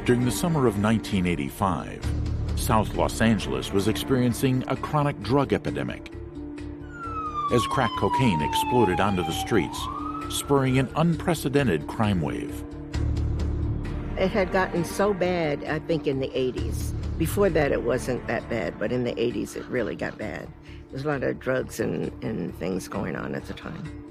During the summer of 1985, South Los Angeles was experiencing a chronic drug epidemic as crack cocaine exploded onto the streets, spurring an unprecedented crime wave. It had gotten so bad, I think, in the 80s. Before that, it wasn't that bad, but in the 80s, it really got bad. There's a lot of drugs and things going on at the time.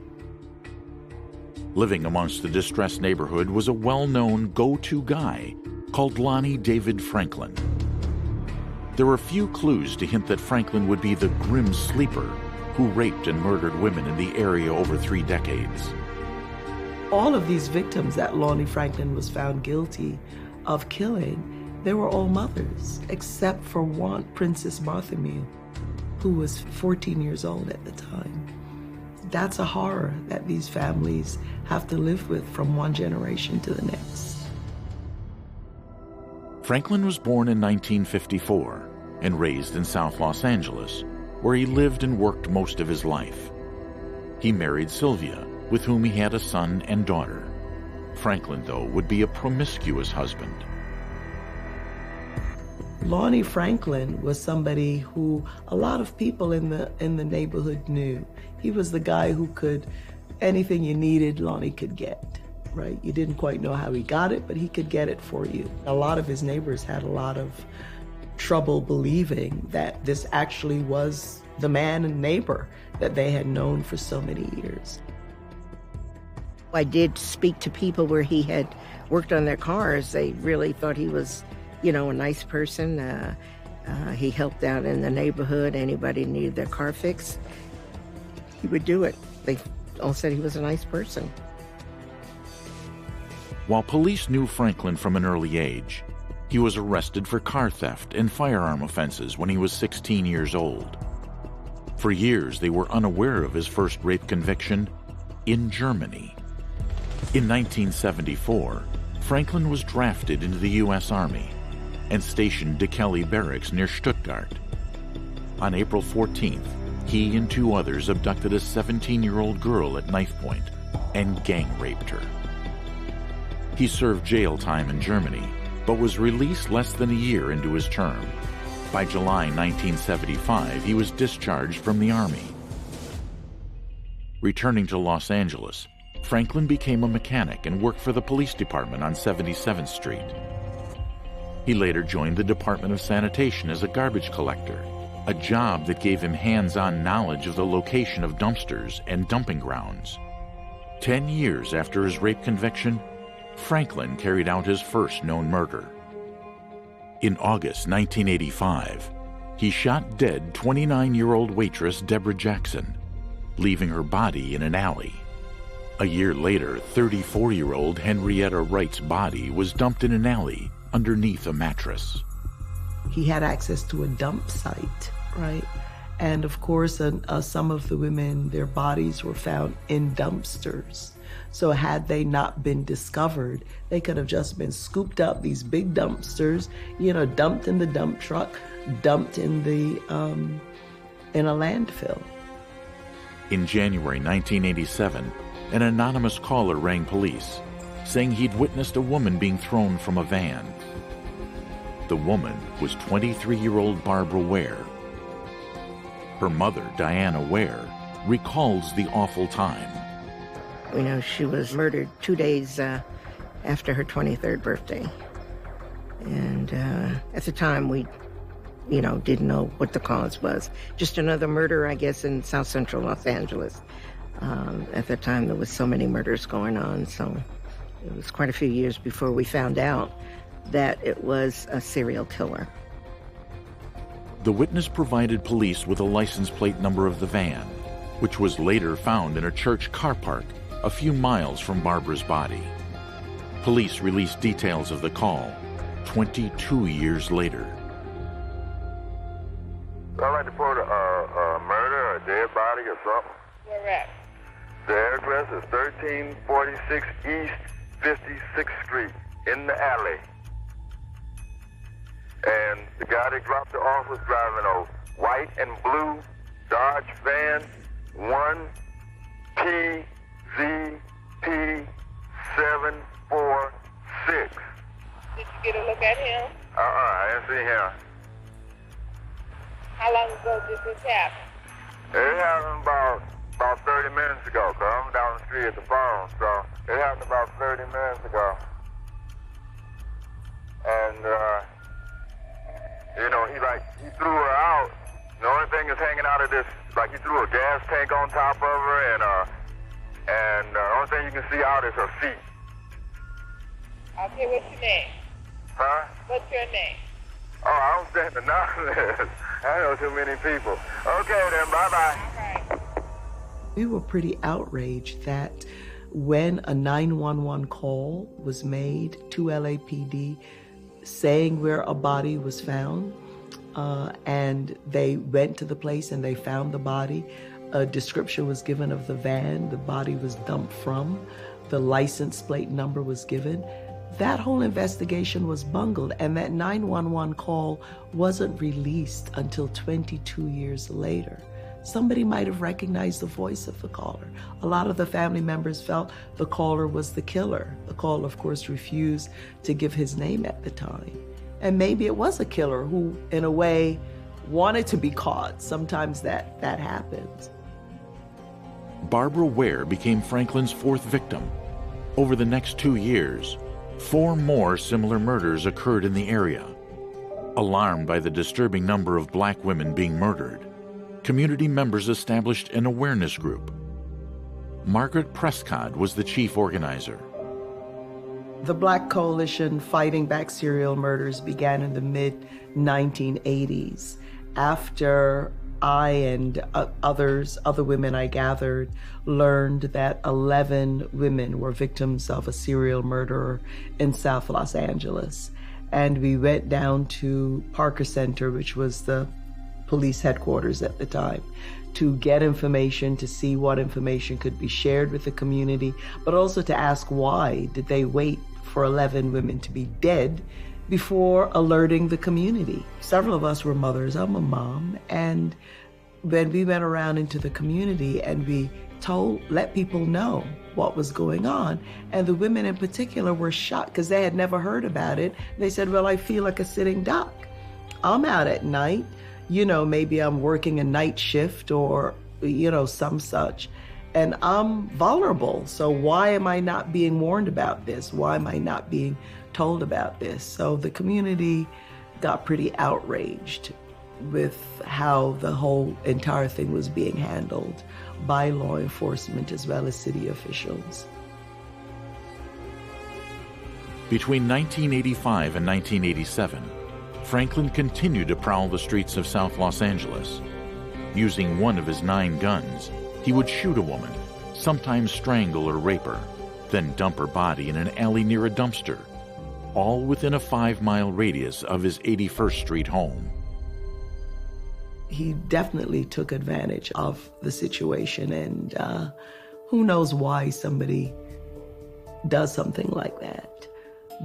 Living amongst the distressed neighborhood was a well-known go-to guy called Lonnie David Franklin. There were few clues to hint that Franklin would be the grim sleeper who raped and murdered women in the area over 3 decades. All of these victims that Lonnie Franklin was found guilty of killing, they were all mothers, except for one, Princess Bartholomew, who was 14 years old at the time. That's a horror that these families have to live with from one generation to the next. Franklin was born in 1954 and raised in South Los Angeles, where he lived and worked most of his life. He married Sylvia, with whom he had a son and daughter. Franklin, though, would be a promiscuous husband. Lonnie Franklin was somebody who a lot of people in the neighborhood knew. He was the guy who could, anything you needed, Lonnie could get, right? You didn't quite know how he got it, but he could get it for you. A lot of his neighbors had a lot of trouble believing that this actually was the man and neighbor that they had known for so many years. I did speak to people where he had worked on their cars. They really thought he was, a nice person. He helped out in the neighborhood. Anybody needed their car fixed, he would do it. They all said he was a nice person. While police knew Franklin from an early age, he was arrested for car theft and firearm offenses when he was 16 years old. For years, they were unaware of his first rape conviction in Germany. In 1974, Franklin was drafted into the U.S. Army and stationed to Kelly Barracks near Stuttgart. On April 14th, he and 2 others abducted a 17-year-old girl at knife point and gang raped her. He served jail time in Germany, but was released less than a year into his term. By July 1975, he was discharged from the Army. Returning to Los Angeles, Franklin became a mechanic and worked for the police department on 77th Street. He later joined the Department of Sanitation as a garbage collector, a job that gave him hands-on knowledge of the location of dumpsters and dumping grounds. 10 years after his rape conviction, Franklin carried out his first known murder. In August 1985, he shot dead 29-year-old waitress Deborah Jackson, leaving her body in an alley. A year later, 34-year-old Henrietta Wright's body was dumped in an alley underneath a mattress. He had access to a dump site, right? And of course, some of the women, their bodies were found in dumpsters. So had they not been discovered, they could have just been scooped up, these big dumpsters, dumped in the dump truck, dumped in a landfill. In January 1987, an anonymous caller rang police, saying he'd witnessed a woman being thrown from a van. The woman was 23-year-old Barbara Ware. Her mother, Diana Ware, recalls the awful time. She was murdered 2 days after her 23rd birthday. And at the time, we, didn't know what the cause was. Just another murder, I guess, in South Central Los Angeles. At the time, there was so many murders going on, so it was quite a few years before we found out that it was a serial killer. The witness provided police with a license plate number of the van, which was later found in a church car park a few miles from Barbara's body. Police released details of the call 22 years later. I'd like to report a murder or a dead body or something. Where at? The address is 1346 East 56th Street, in the alley. And the guy that dropped it off was driving a white and blue Dodge van, 1PZP746. Did you get a look at him? I didn't see him. How long ago did this happen? It happened about 30 minutes ago, because I'm down the street at the phone, so it happened about 30 minutes ago. And, he threw her out. The only thing that's hanging out of this, like he threw a gas tank on top of her, and the only thing you can see out is her feet. Okay, what's your name? Huh? What's your name? Oh, I don't stand anonymous. I know too many people. Okay, then, bye-bye. All right. We were pretty outraged that when a 911 call was made to LAPD saying where a body was found, and they went to the place and they found the body, a description was given of the van the body was dumped from, the license plate number was given. That whole investigation was bungled, and that 911 call wasn't released until 22 years later. Somebody might have recognized the voice of the caller. A lot of the family members felt the caller was the killer. The caller, of course, refused to give his name at the time. And maybe it was a killer who, in a way, wanted to be caught. Sometimes that happens. Barbara Ware became Franklin's fourth victim. Over the next 2 years, 4 more similar murders occurred in the area. Alarmed by the disturbing number of black women being murdered, community members established an awareness group. Margaret Prescott was the chief organizer. The Black Coalition fighting back serial murders began in the mid-1980s after I and other women I gathered learned that 11 women were victims of a serial murderer in South Los Angeles. And we went down to Parker Center, which was the police headquarters at the time, to get information, to see what information could be shared with the community, but also to ask why did they wait for 11 women to be dead before alerting the community. Several of us were mothers. I'm a mom. And when we went around into the community and we let people know what was going on, and the women in particular were shocked because they had never heard about it. They said, well, I feel like a sitting duck. I'm out at night. Maybe I'm working a night shift or, some such, and I'm vulnerable. So why am I not being warned about this? Why am I not being told about this? So the community got pretty outraged with how the whole entire thing was being handled by law enforcement as well as city officials. Between 1985 and 1987, Franklin continued to prowl the streets of South Los Angeles. Using one of his 9 guns, he would shoot a woman, sometimes strangle or rape her, then dump her body in an alley near a dumpster, all within a 5-mile radius of his 81st Street home. He definitely took advantage of the situation, and who knows why somebody does something like that.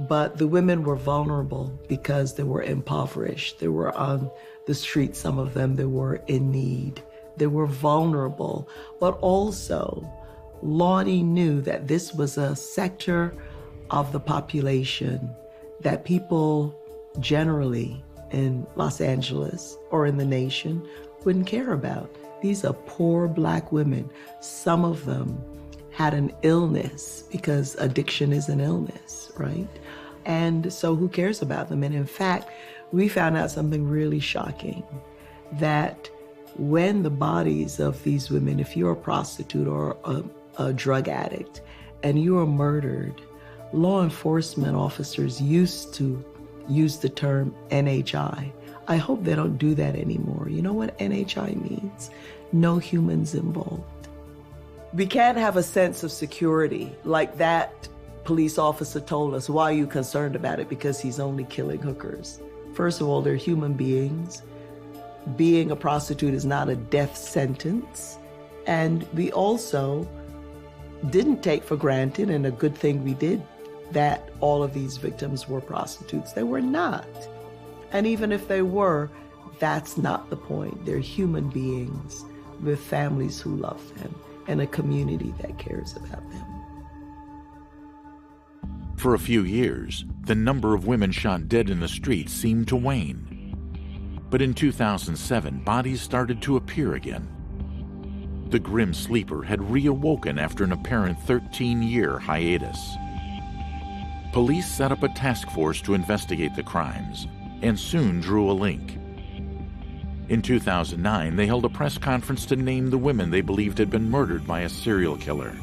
But the women were vulnerable because they were impoverished. They were on the street, some of them, they were in need. They were vulnerable, but also Lonnie knew that this was a sector of the population that people generally in Los Angeles or in the nation wouldn't care about. These are poor black women. Some of them had an illness, because addiction is an illness, right? And so who cares about them? And in fact, we found out something really shocking, that when the bodies of these women, if you're a prostitute or a drug addict and you are murdered, law enforcement officers used to use the term NHI. I hope they don't do that anymore. You know what NHI means? No humans involved. We can't have a sense of security like that police officer told us. Why are you concerned about it? Because he's only killing hookers. First of all, they're human beings. Being a prostitute is not a death sentence. And we also didn't take for granted, and a good thing we did, that all of these victims were prostitutes. They were not. And even if they were, that's not the point. They're human beings with families who love them and a community that cares about them. For a few years, the number of women shot dead in the streets seemed to wane. But in 2007, bodies started to appear again. The grim sleeper had reawoken after an apparent 13-year hiatus. Police set up a task force to investigate the crimes, and soon drew a link. In 2009, they held a press conference to name the women they believed had been murdered by a serial killer,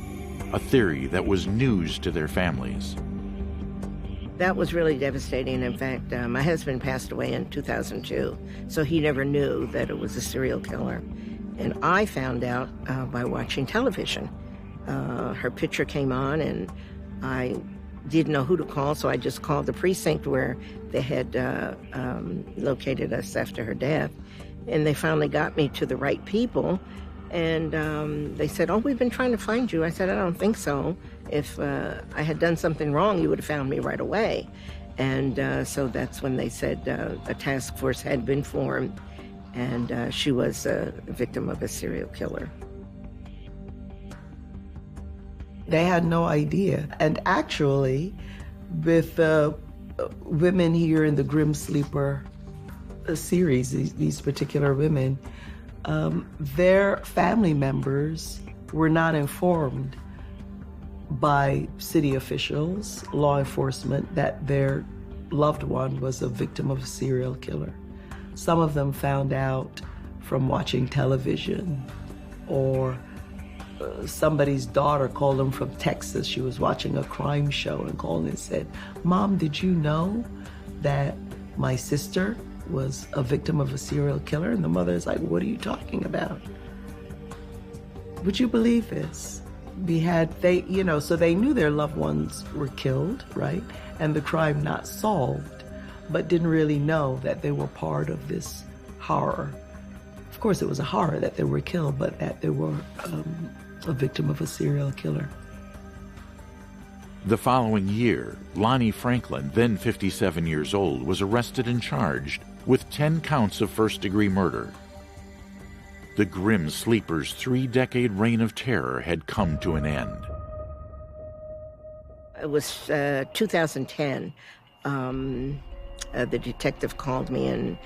a theory that was news to their families. That was really devastating. In fact, my husband passed away in 2002, so he never knew that it was a serial killer. And I found out by watching television. Her picture came on, and I didn't know who to call, so I just called the precinct where they had located us after her death. And they finally got me to the right people. And they said, "Oh, we've been trying to find you." I said, "I don't think so. If I had done something wrong, you would have found me right away." And so that's when they said a task force had been formed, and she was a victim of a serial killer. They had no idea. And actually, with women here in the Grim Sleeper series, these particular women, their family members were not informed by city officials, law enforcement, that their loved one was a victim of a serial killer. Some of them found out from watching television, or somebody's daughter called them from Texas. She was watching a crime show and called and said, "Mom, did you know that my sister was a victim of a serial killer?" And the mother's like, "What are you talking about? Would you believe this?" So they knew their loved ones were killed, right? And the crime not solved, but didn't really know that they were part of this horror. Of course, it was a horror that they were killed, but that they were a victim of a serial killer. The following year, Lonnie Franklin, then 57 years old, was arrested and charged with 10 counts of first-degree murder. The Grim Sleeper's 3-decade reign of terror had come to an end. It was 2010. The detective called me and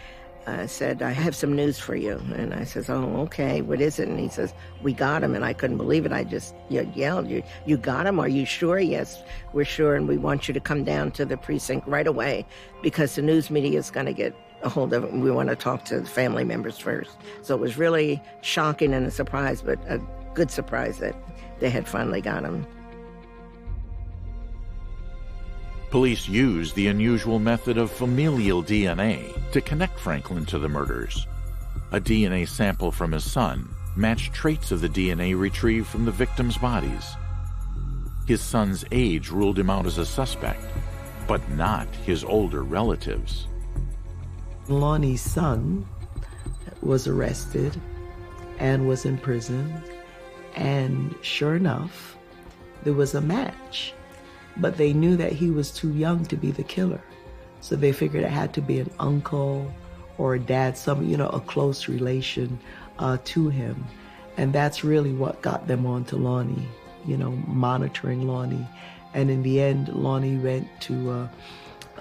said, "I have some news for you." And I says, "Oh, okay, what is it?" And he says, "We got him." And I couldn't believe it. I just yelled, you got him? Are you sure?" "Yes, we're sure, and we want you to come down to the precinct right away because the news media is going to get a hold of it, and we want to talk to the family members first." So it was really shocking and a surprise, but a good surprise that they had finally got him. Police used the unusual method of familial DNA to connect Franklin to the murders. A DNA sample from his son matched traits of the DNA retrieved from the victims' bodies. His son's age ruled him out as a suspect, but not his older relatives. Lonnie's son was arrested and was in prison, and sure enough, there was a match. But they knew that he was too young to be the killer. So they figured it had to be an uncle or a dad, a close relation to him. And that's really what got them onto Lonnie, monitoring Lonnie. And in the end, Lonnie went to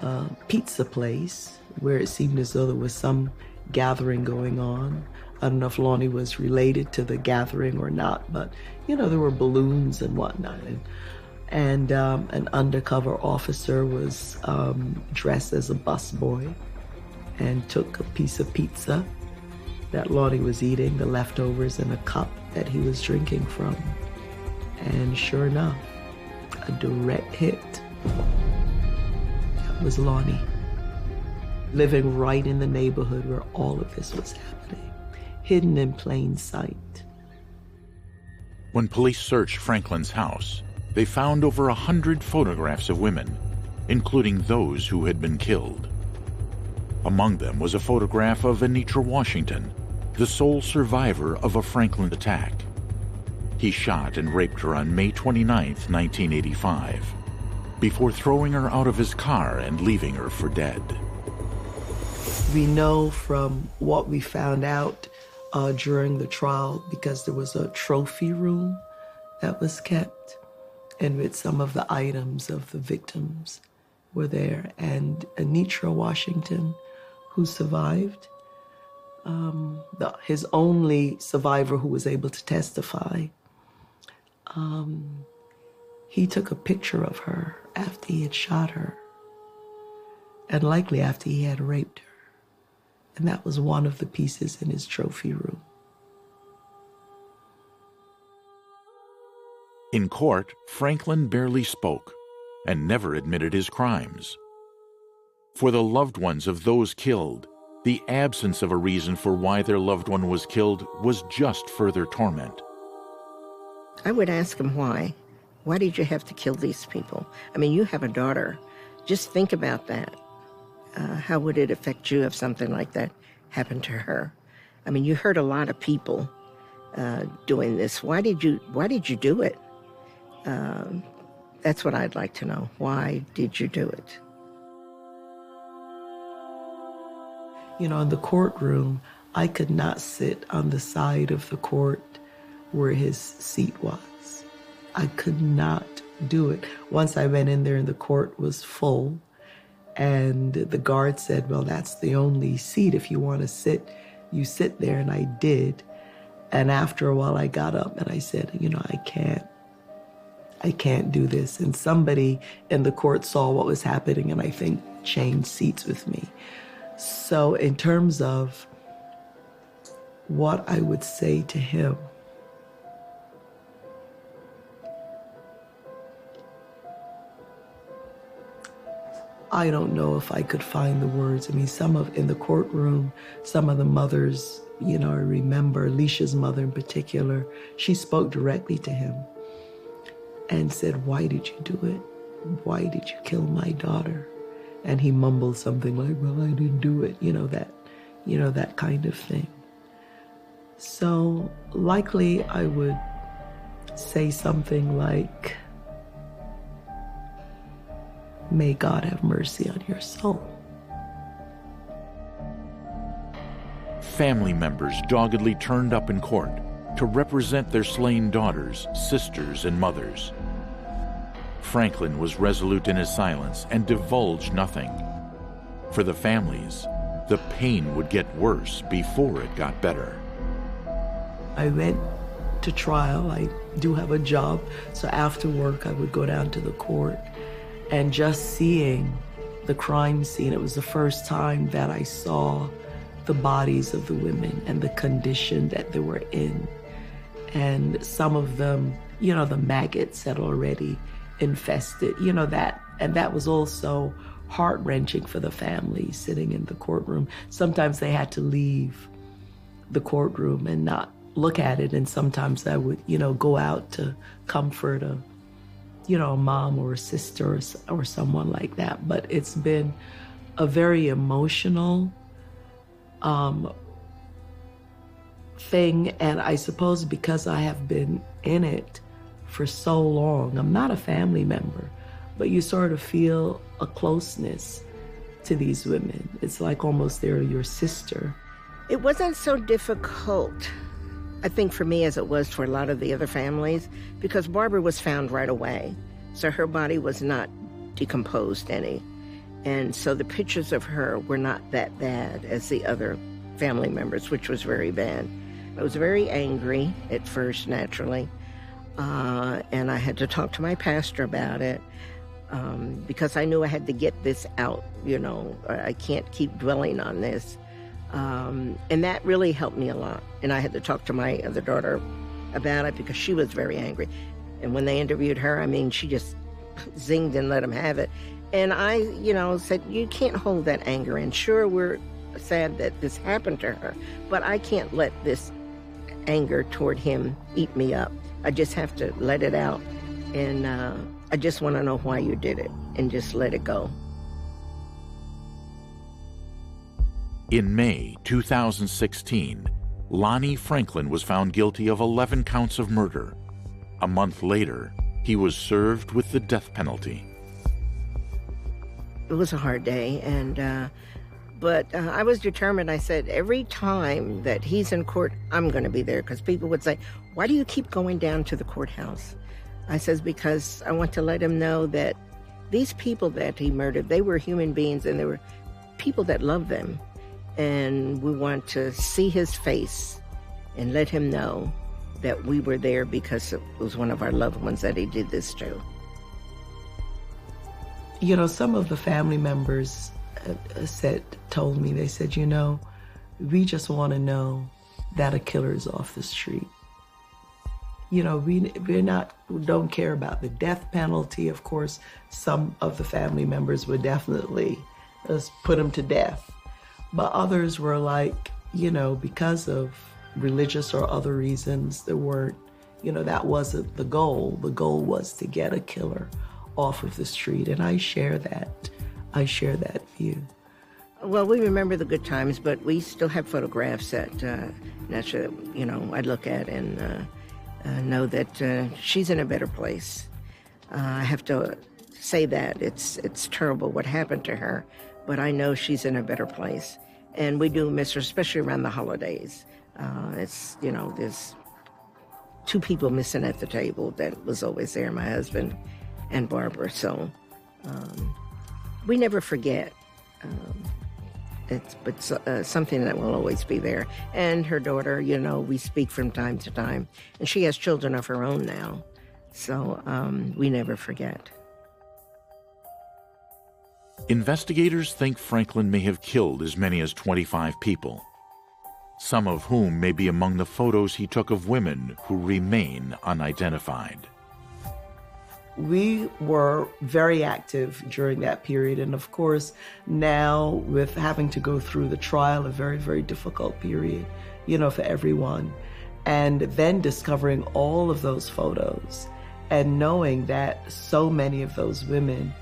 a pizza place where it seemed as though there was some gathering going on. I don't know if Lonnie was related to the gathering or not, but, there were balloons and whatnot. And an undercover officer was dressed as a busboy and took a piece of pizza that Lonnie was eating, the leftovers, in a cup that he was drinking from. And sure enough, a direct hit. That was Lonnie, living right in the neighborhood where all of this was happening, hidden in plain sight. When police searched Franklin's house, they found over 100 photographs of women, including those who had been killed. Among them was a photograph of Anitra Washington, the sole survivor of a Franklin attack. He shot and raped her on May 29, 1985, before throwing her out of his car and leaving her for dead. We know from what we found out during the trial, because there was a trophy room that was kept, and with some of the items of the victims were there, and Anitra Washington, who survived, his only survivor who was able to testify, he took a picture of her after he had shot her, and likely after he had raped her. And that was one of the pieces in his trophy room. In court, Franklin barely spoke and never admitted his crimes. For the loved ones of those killed, the absence of a reason for why their loved one was killed was just further torment. I would ask him why. Why did you have to kill these people? I mean, you have a daughter. Just think about that. How would it affect you if something like that happened to her? I mean, you hurt a lot of people doing this. Why did you do it? That's what I'd like to know. Why did you do it? You know, in the courtroom, I could not sit on the side of the court where his seat was. I could not do it. Once I went in there and the court was full, and the guard said, well, that's the only seat. If you want to sit, you sit there. And I did. And after a while, I got up and I said, you know, I can't do this. And somebody in the court saw what was happening and I think changed seats with me. So in terms of what I would say to him, I don't know if I could find the words. I mean, in the courtroom, some of the mothers, you know, I remember Alicia's mother in particular, she spoke directly to him and said, why did you do it? Why did you kill my daughter? And he mumbled something like, well, I didn't do it, that kind of thing. So likely I would say something like, may God have mercy on your soul. Family members doggedly turned up in court to represent their slain daughters, sisters, and mothers. Franklin was resolute in his silence and divulged nothing. For the families, the pain would get worse before it got better. I went to trial. I do have a job, so after work I would go down to the court, and just seeing the crime scene, it was the first time that I saw the bodies of the women and the condition that they were in. And some of them, you know, the maggots had already infested, and that was also heart-wrenching for the family sitting in the courtroom. Sometimes they had to leave the courtroom and not look at it, and sometimes I would, go out to comfort a mom or a sister or someone like that. But it's been a very emotional thing, and I suppose because I have been in it for so long, I'm not a family member, but you sort of feel a closeness to these women. It's like almost they're your sister. It wasn't so difficult, I think, for me as it was for a lot of the other families, because Barbara was found right away. So her body was not decomposed any. And so the pictures of her were not that bad as the other family members, which was very bad. I was very angry at first, naturally. And I had to talk to my pastor about it because I knew I had to get this out, I can't keep dwelling on this. And that really helped me a lot. And I had to talk to my other daughter about it because she was very angry. And when they interviewed her, she just zinged and let them have it. And I, said, you can't hold that anger in. Sure, we're sad that this happened to her, but I can't let this anger toward him eat me up. I just have to let it out. And I just want to know why you did it and just let it go. In May 2016, Lonnie Franklin was found guilty of 11 counts of murder. A month later, he was served with the death penalty. It was a hard day, but I was determined. I said, every time that he's in court, I'm going to be there, because people would say, why do you keep going down to the courthouse? I says, because I want to let him know that these people that he murdered, they were human beings, and they were people that loved them. And we want to see his face and let him know that we were there because it was one of our loved ones that he did this to. You know, some of the family members told me, they said, you know, we just want to know that a killer is off the street. You know, we don't care about the death penalty. Of course, some of the family members would definitely put him to death. But others were like, you know, because of religious or other reasons, there weren't, you know, that wasn't the goal. The goal was to get a killer off of the street. And I share that view. Well, we remember the good times, but we still have photographs that, you know, I look at and know that she's in a better place. I have to say that it's terrible what happened to her, but I know she's in a better place. And we do miss her, especially around the holidays. It's, you know, there's two people missing at the table that was always there, my husband and Barbara. So we never forget. It's something that will always be there. And her daughter, you know, we speak from time to time. And she has children of her own now. So we never forget. Investigators think Franklin may have killed as many as 25 people, some of whom may be among the photos he took of women who remain unidentified. We were very active during that period. And of course, now with having to go through the trial, a very, very difficult period, you know, for everyone. And then discovering all of those photos and knowing that so many of those women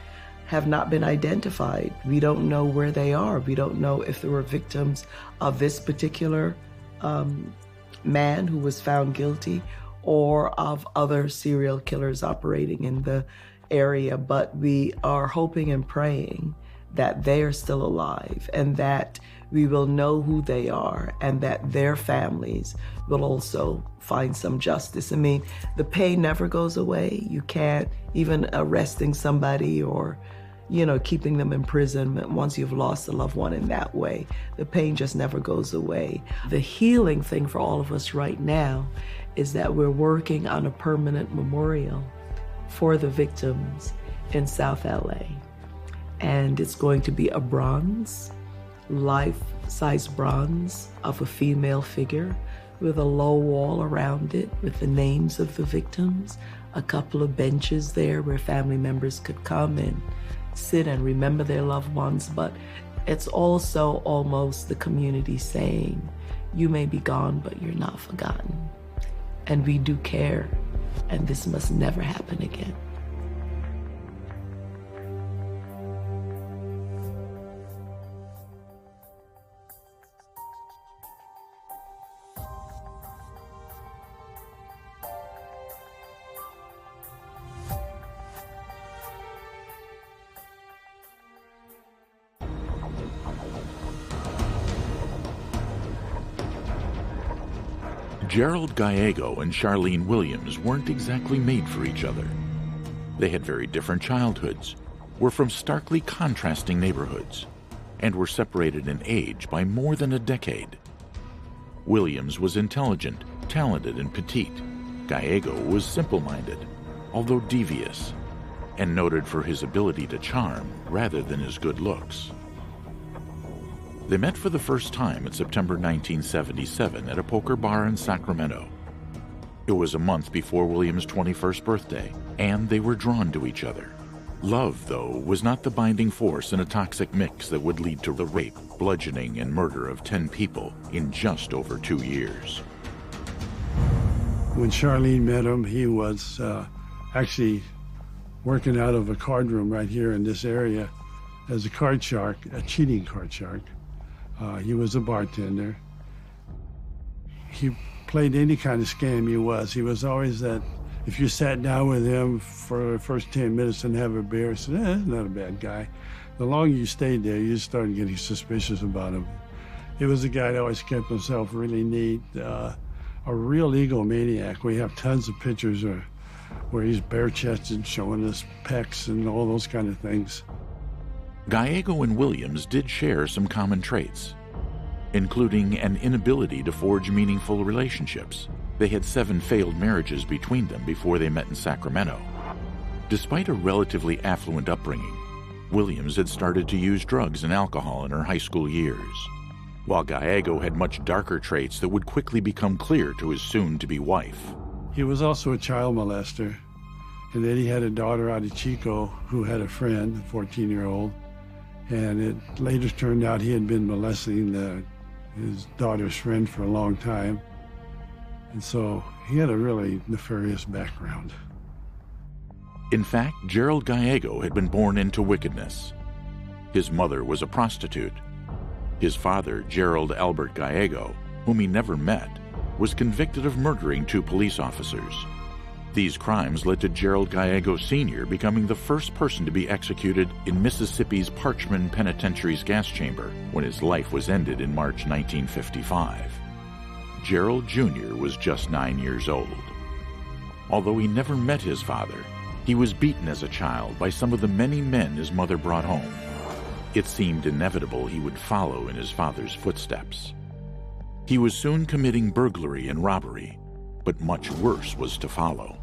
have not been identified. We don't know where they are. We don't know if there were victims of this particular man who was found guilty or of other serial killers operating in the area. But we are hoping and praying that they are still alive and that we will know who they are and that their families will also find some justice. I mean, the pain never goes away. You can't, even arresting somebody or, you know, keeping them in prison once you've lost a loved one in that way, the pain just never goes away. The healing thing for all of us right now is that we're working on a permanent memorial for the victims in South LA. And it's going to be a bronze, life-size bronze of a female figure with a low wall around it with the names of the victims, a couple of benches there where family members could come and sit and remember their loved ones. But it's also almost the community saying, you may be gone, but you're not forgotten. And we do care, and this must never happen again. Gerald Gallego and Charlene Williams weren't exactly made for each other. They had very different childhoods, were from starkly contrasting neighborhoods, and were separated in age by more than a decade. Williams was intelligent, talented, and petite. Gallego was simple-minded, although devious, and noted for his ability to charm rather than his good looks. They met for the first time in September 1977 at a poker bar in Sacramento. It was a month before Williams' 21st birthday, and they were drawn to each other. Love, though, was not the binding force in a toxic mix that would lead to the rape, bludgeoning, and murder of 10 people in just over 2 years. When Charlene met him, he was actually working out of a card room right here in this area as a card shark, a cheating card shark. He was a bartender. He played any kind of scam he was. He was always that, if you sat down with him for the first 10 minutes and have a beer, said, he's not a bad guy. The longer you stayed there, you started getting suspicious about him. He was a guy that always kept himself really neat, a real egomaniac. We have tons of pictures where he's bare-chested, showing his pecs and all those kind of things. Gallego and Williams did share some common traits, including an inability to forge meaningful relationships. They had 7 failed marriages between them before they met in Sacramento. Despite a relatively affluent upbringing, Williams had started to use drugs and alcohol in her high school years, while Gallego had much darker traits that would quickly become clear to his soon-to-be wife. He was also a child molester, and then he had a daughter out of Chico who had a friend, a 14-year-old, and it later turned out he had been molesting his daughter's friend for a long time, and so he had a really nefarious background. In fact, Gerald Gallego had been born into wickedness. His mother was a prostitute. His father, Gerald Albert Gallego, whom he never met, was convicted of murdering 2 police officers. These crimes led to Gerald Gallego Sr. becoming the first person to be executed in Mississippi's Parchman Penitentiary's gas chamber when his life was ended in March 1955. Gerald Jr. was just 9 years old. Although he never met his father, he was beaten as a child by some of the many men his mother brought home. It seemed inevitable he would follow in his father's footsteps. He was soon committing burglary and robbery, but much worse was to follow.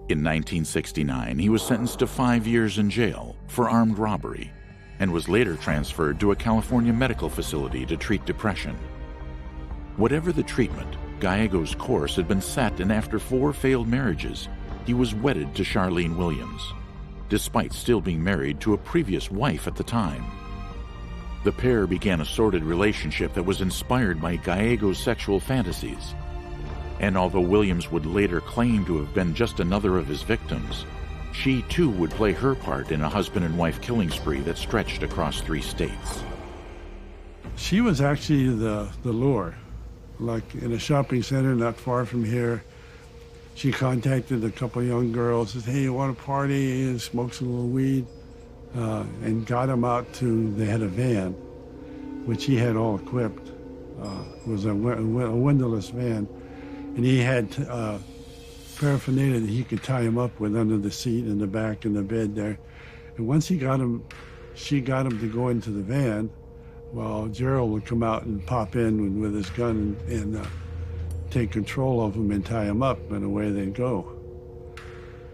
In 1969, he was sentenced to 5 years in jail for armed robbery and was later transferred to a California medical facility to treat depression. Whatever the treatment, Gallego's course had been set, and after 4 failed marriages, he was wedded to Charlene Williams, despite still being married to a previous wife at the time. The pair began a sordid relationship that was inspired by Gallego's sexual fantasies, and although Williams would later claim to have been just another of his victims, she too would play her part in a husband and wife killing spree that stretched across 3 states. She was actually the lure. Like in a shopping center not far from here, she contacted a couple young girls, said, "Hey, you want to party and smoke some little weed?" And got them out to, they had a van, which he had all equipped. It was a windowless van. And he had paraphernalia that he could tie him up with under the seat in the back in the bed there. And once she got him to go into the van, well, Gerald would come out and pop in with his gun and take control of him and tie him up, and away they'd go.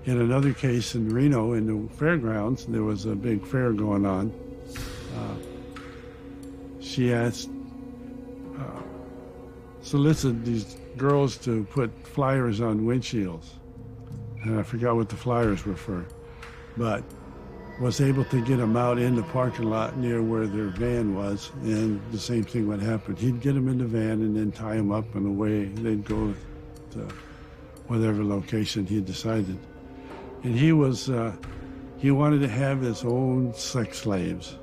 In another case in Reno, in the fairgrounds, there was a big fair going on. She asked, solicited these girls to put flyers on windshields. And I forgot what the flyers were for, but was able to get them out in the parking lot near where their van was, and the same thing would happen. He'd get them in the van and then tie them up, and away they'd go to whatever location he decided. And he wanted to have his own sex slaves.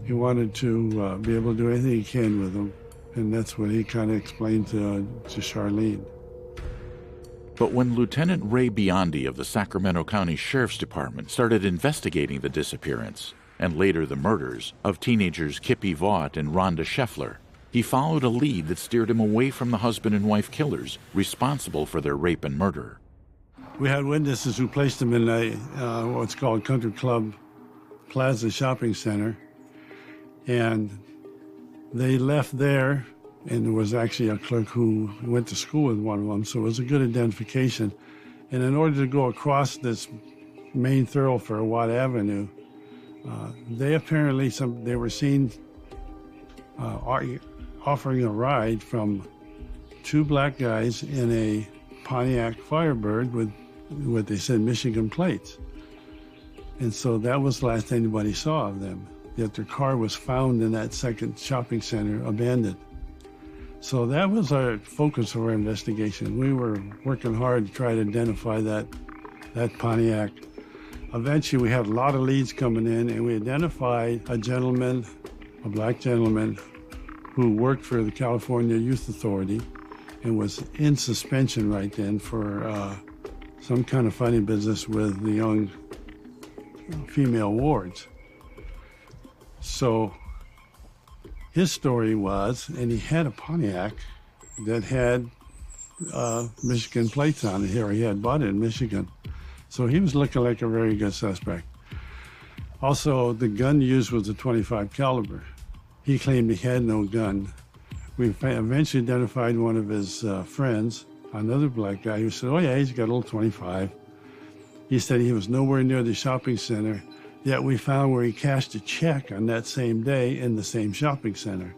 He wanted to be able to do anything he can with them, and that's what he kind of explained to Charlene. But when Lieutenant Ray Biondi of the Sacramento County Sheriff's Department started investigating the disappearance, and later the murders, of teenagers Kippy Vaught and Rhonda Scheffler, he followed a lead that steered him away from the husband and wife killers responsible for their rape and murder. We had witnesses who placed them in a what's called Country Club Plaza Shopping Center, and they left there. And there was actually a clerk who went to school with one of them, so it was a good identification. And in order to go across this main thoroughfare, Watt Avenue, they apparently, they were seen offering a ride from 2 black guys in a Pontiac Firebird with what they said Michigan plates. And so that was the last anybody saw of them. Yet their car was found in that second shopping center, abandoned. So that was our focus of our investigation. We were working hard to try to identify that Pontiac. Eventually, we had a lot of leads coming in, and we identified a gentleman, a black gentleman, who worked for the California Youth Authority and was in suspension right then for some kind of funny business with the young female wards. So his story was, and he had a Pontiac that had Michigan plates on it here. He had bought it in Michigan. So he was looking like a very good suspect. Also, the gun used was a .25 caliber. He claimed he had no gun. We eventually identified one of his friends, another black guy, who said, oh yeah, he's got a little .25. He said he was nowhere near the shopping center, yet we found where he cashed a check on that same day in the same shopping center.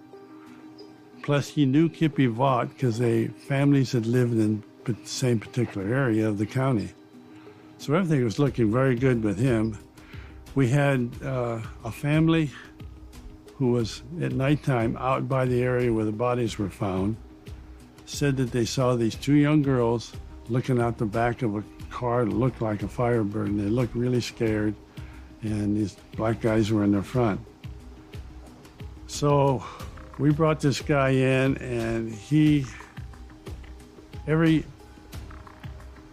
Plus, he knew Kippy Vaught because families had lived in the same particular area of the county. So everything was looking very good with him. We had a family who was at nighttime out by the area where the bodies were found, said that they saw these two young girls looking out the back of a car that looked like a Firebird, and they looked really scared, and these black guys were in the front. So we brought this guy in, and every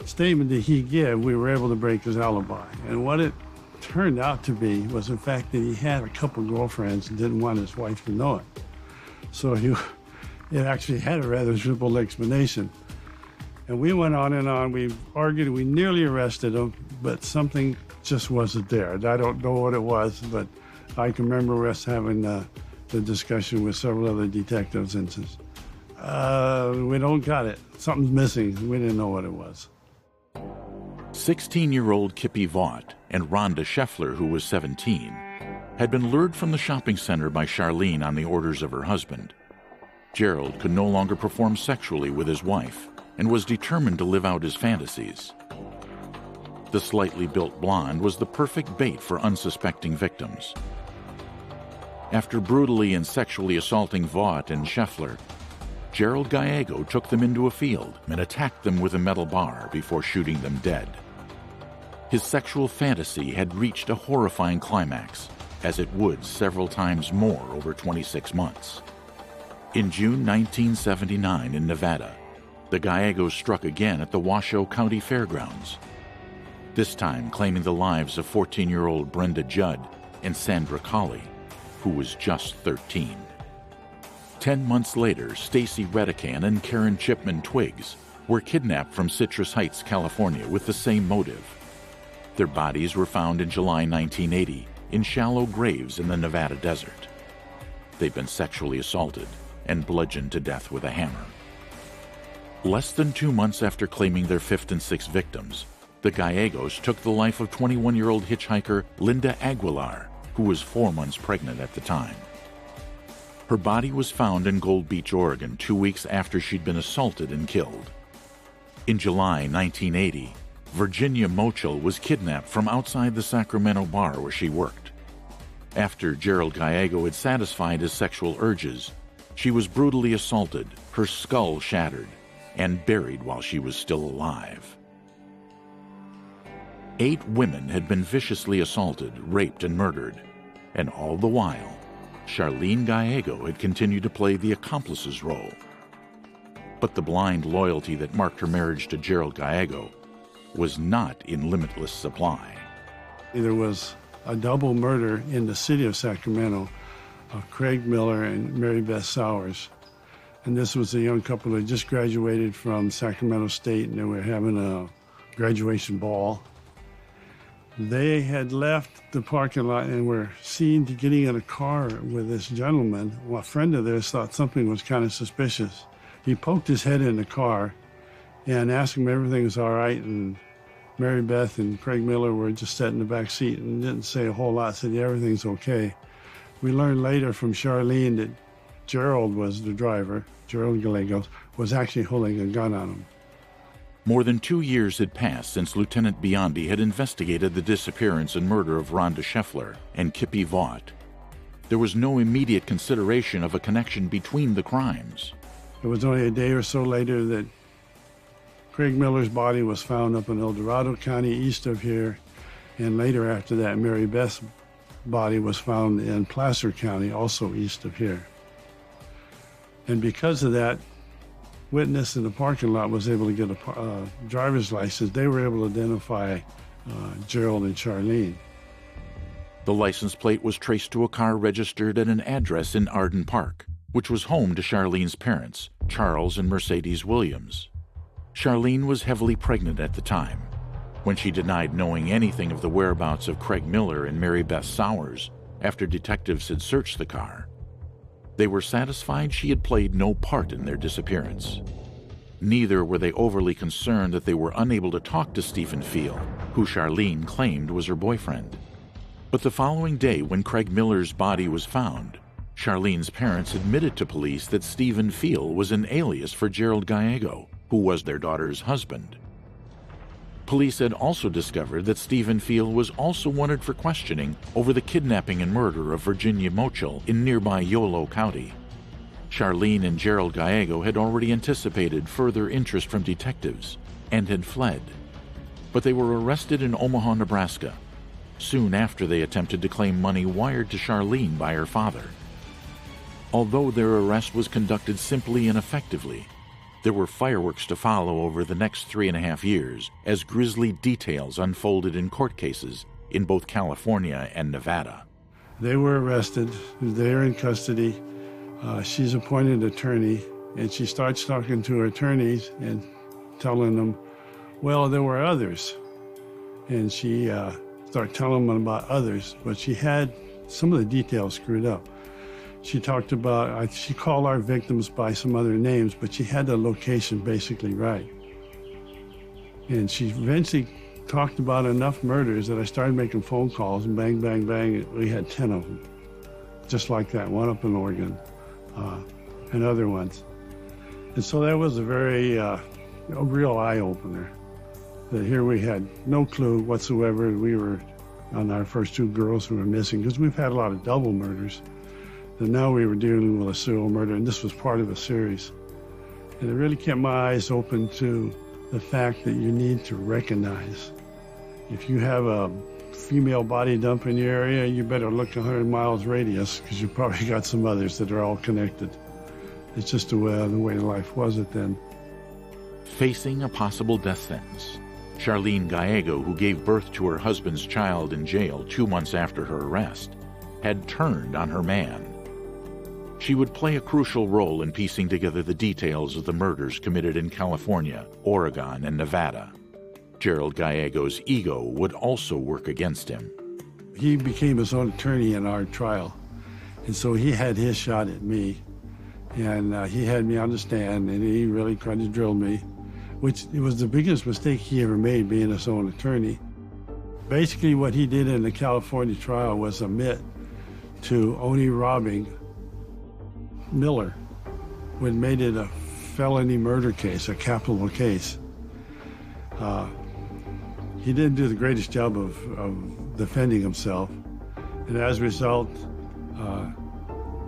statement that he gave, we were able to break his alibi. And what it turned out to be was the fact that he had a couple girlfriends and didn't want his wife to know it. So it actually had a rather simple explanation. And we went on and on. We argued, we nearly arrested him, but something just wasn't there. I don't know what it was, but I can remember us having the discussion with several other detectives and says, we don't got it. Something's missing. We didn't know what it was. 16-year-old Kippy Vaught and Rhonda Scheffler, who was 17, had been lured from the shopping center by Charlene on the orders of her husband. Gerald could no longer perform sexually with his wife and was determined to live out his fantasies. The slightly built blonde was the perfect bait for unsuspecting victims. After brutally and sexually assaulting Vaught and Scheffler, Gerald Gallego took them into a field and attacked them with a metal bar before shooting them dead. His sexual fantasy had reached a horrifying climax, as it would several times more over 26 months. In June 1979 in Nevada, the Gallegos struck again at the Washoe County Fairgrounds, this time claiming the lives of 14-year-old Brenda Judd and Sandra Colley, who was just 13. 10 months later, Stacy Redican and Karen Chipman Twiggs were kidnapped from Citrus Heights, California, with the same motive. Their bodies were found in July 1980 in shallow graves in the Nevada desert. They'd been sexually assaulted and bludgeoned to death with a hammer. Less than 2 months after claiming their fifth and sixth victims, the Gallegos took the life of 21-year-old hitchhiker Linda Aguilar, who was 4 months pregnant at the time. Her body was found in Gold Beach, Oregon, 2 weeks after she'd been assaulted and killed. In July 1980, Virginia Mochel was kidnapped from outside the Sacramento bar where she worked. After Gerald Gallego had satisfied his sexual urges, she was brutally assaulted, her skull shattered, and buried while she was still alive. 8 women had been viciously assaulted, raped, and murdered, and all the while, Charlene Gallego had continued to play the accomplice's role. But the blind loyalty that marked her marriage to Gerald Gallego was not in limitless supply. There was a double murder in the city of Sacramento of Craig Miller and Mary Beth Sowers. And this was a young couple who had just graduated from Sacramento State, and they were having a graduation ball. They had left the parking lot and were seen getting in a car with this gentleman. Well, a friend of theirs thought something was kind of suspicious. He poked his head in the car and asked him if everything was all right, and Mary Beth and Craig Miller were just sitting in the back seat and didn't say a whole lot, said, yeah, everything's okay. We learned later from Charlene that Gerald was the driver, Gerald Gallego, was actually holding a gun on him. More than 2 years had passed since Lieutenant Biondi had investigated the disappearance and murder of Rhonda Scheffler and Kippy Vaught. There was no immediate consideration of a connection between the crimes. It was only a day or so later that Craig Miller's body was found up in El Dorado County, east of here, and later after that, Mary Beth's body was found in Placer County, also east of here. And because of that, witness in the parking lot was able to get a driver's license. They were able to identify Gerald and Charlene. The license plate was traced to a car registered at an address in Arden Park, which was home to Charlene's parents, Charles and Mercedes Williams. Charlene was heavily pregnant at the time. When she denied knowing anything of the whereabouts of Craig Miller and Mary Beth Sowers after detectives had searched the car, they were satisfied she had played no part in their disappearance. Neither were they overly concerned that they were unable to talk to Stephen Field, who Charlene claimed was her boyfriend. But the following day, when Craig Miller's body was found, Charlene's parents admitted to police that Stephen Field was an alias for Gerald Gallego, who was their daughter's husband. Police had also discovered that Stephen Field was also wanted for questioning over the kidnapping and murder of Virginia Mochel in nearby Yolo County. Charlene and Gerald Gallego had already anticipated further interest from detectives and had fled, but they were arrested in Omaha, Nebraska, soon after they attempted to claim money wired to Charlene by her father. Although their arrest was conducted simply and effectively, there were fireworks to follow over the next 3.5 years as grisly details unfolded in court cases in both California and Nevada. They were arrested. They're in custody. She's appointed attorney, and she starts talking to her attorneys and telling them, well, there were others. And she started telling them about others, but she had some of the details screwed up. She talked about, she called our victims by some other names, but she had the location basically right. And she eventually talked about enough murders that I started making phone calls, and bang, bang, bang, we had 10 of them. Just like that, one up in Oregon, and other ones. And so that was a very, a real eye-opener. That here we had no clue whatsoever. We were on our first 2 girls who were missing, because we've had a lot of double murders. And now we were dealing with a serial murder, and this was part of a series. And it really kept my eyes open to the fact that you need to recognize. If you have a female body dump in your area, you better look 100 miles radius, because you probably got some others that are all connected. It's just the way life was it then. Facing a possible death sentence, Charlene Gallego, who gave birth to her husband's child in jail 2 months after her arrest, had turned on her man. She would play a crucial role in piecing together the details of the murders committed in California, Oregon, and Nevada. Gerald Gallego's ego would also work against him. He became his own attorney in our trial, and so he had his shot at me, and he had me on the stand, and he really tried to drill me, which it was the biggest mistake he ever made, being his own attorney. Basically, what he did in the California trial was admit to only robbing Miller, when made it a felony murder case, a capital case. He didn't do the greatest job of defending himself, and as a result,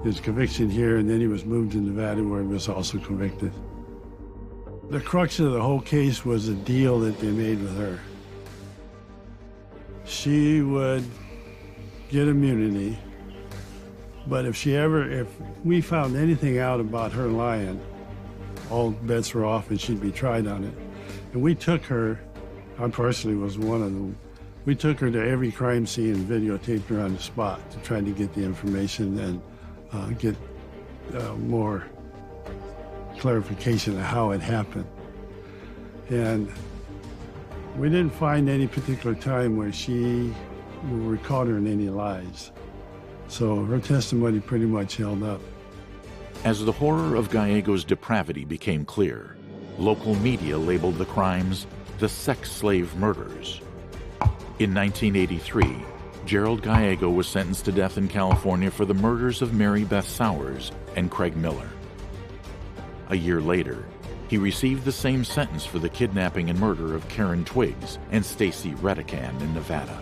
his conviction here, and then he was moved to Nevada, where he was also convicted. The crux of the whole case was a deal that they made with her. She would get immunity, but if we found anything out about her lying, all bets were off and she'd be tried on it. And we took her, I personally was one of them, we took her to every crime scene and videotaped her on the spot to try to get the information and get more clarification of how it happened. And we didn't find any particular time where we caught her in any lies. So her testimony pretty much held up. As the horror of Gallego's depravity became clear, local media labeled the crimes the sex slave murders. In 1983, Gerald Gallego was sentenced to death in California for the murders of Mary Beth Sowers and Craig Miller. A year later, he received the same sentence for the kidnapping and murder of Karen Twiggs and Stacy Redican in Nevada.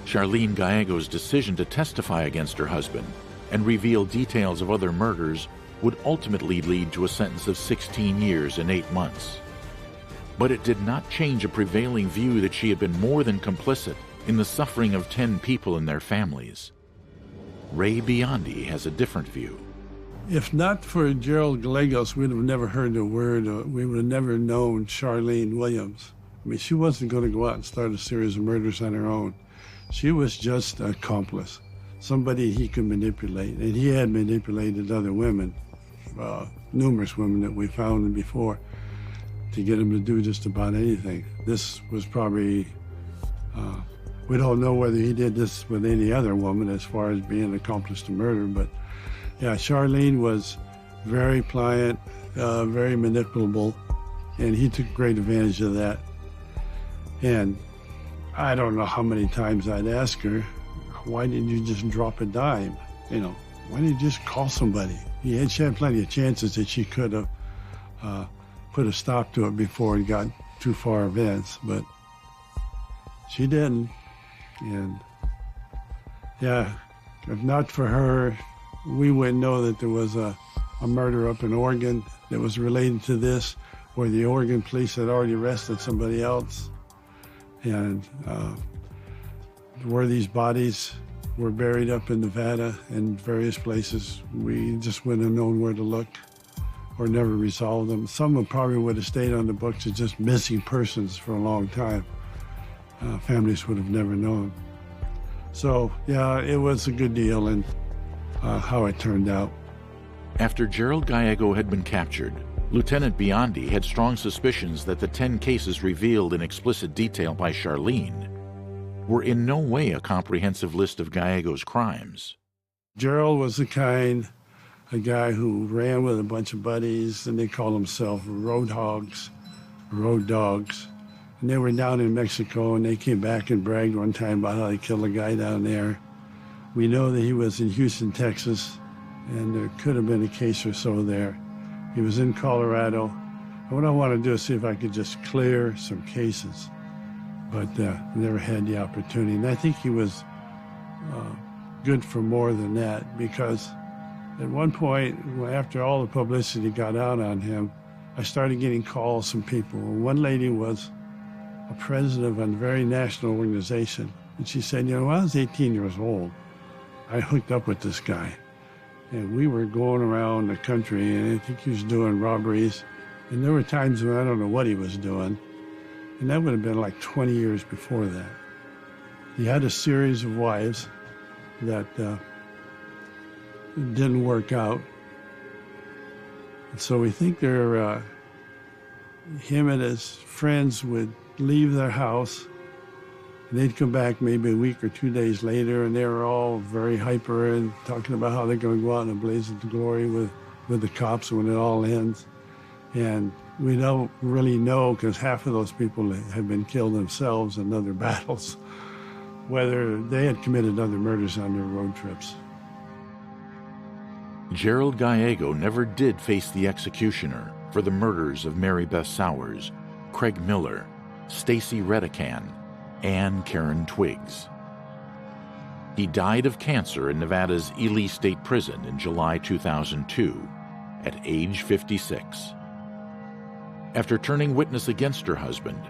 Charlene Gallego's decision to testify against her husband and reveal details of other murders would ultimately lead to a sentence of 16 years and 8 months. But it did not change a prevailing view that she had been more than complicit in the suffering of 10 people and their families. Ray Biondi has a different view. If not for Gerald Gallegos, we'd have never heard a word, we would have never known Charlene Williams. I mean, she wasn't going to go out and start a series of murders on her own. She was just an accomplice, somebody he could manipulate, and he had manipulated other women, numerous women that we found before, to get him to do just about anything. This was probably, we don't know whether he did this with any other woman as far as being an accomplice to murder, but yeah, Charlene was very pliant, very manipulable, and he took great advantage of that. And I don't know how many times I'd ask her, why didn't you just drop a dime? You know, why didn't you just call somebody? She had plenty of chances that she could have put a stop to it before it got too far advanced, but she didn't. And yeah, if not for her, we wouldn't know that there was a murder up in Oregon that was related to this, where the Oregon police had already arrested somebody else. And where these bodies were buried up in Nevada and various places, we just wouldn't have known where to look or never resolved them. Some of them probably would have stayed on the books as just missing persons for a long time. Families would have never known. So yeah, it was a good deal, and how it turned out. After Gerald Gallego had been captured, Lieutenant Biondi had strong suspicions that the 10 cases revealed in explicit detail by Charlene were in no way a comprehensive list of Gallego's crimes. Gerald was the kind, a guy who ran with a bunch of buddies, and they called themselves road hogs, road dogs. And they were down in Mexico, and they came back and bragged one time about how they killed a guy down there. We know that he was in Houston, Texas, and there could have been a case or so there. He was in Colorado. And what I want to do is see if I could just clear some cases, but never had the opportunity. And I think he was good for more than that, because at one point, after all the publicity got out on him, I started getting calls from people. One lady was a president of a very national organization, and she said, you know, when I was 18 years old, I hooked up with this guy, and we were going around the country, and I think he was doing robberies, and there were times when I don't know what he was doing, and that would have been like 20 years before that. He had a series of wives that didn't work out, and so we think him and his friends would leave their house, and they'd come back maybe a week or 2 days later, and they were all very hyper and talking about how they're going to go out in a blaze of glory with the cops when it all ends. And we don't really know, because half of those people have been killed themselves in other battles, whether they had committed other murders on their road trips. Gerald Gallego never did face the executioner for the murders of Mary Beth Sowers, Craig Miller, Stacy Redican, and Karen Twiggs. He died of cancer in Nevada's Ely State Prison in July 2002 at age 56. After turning witness against her husband,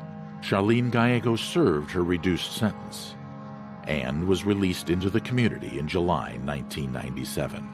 Charlene Gallego served her reduced sentence and was released into the community in July 1997.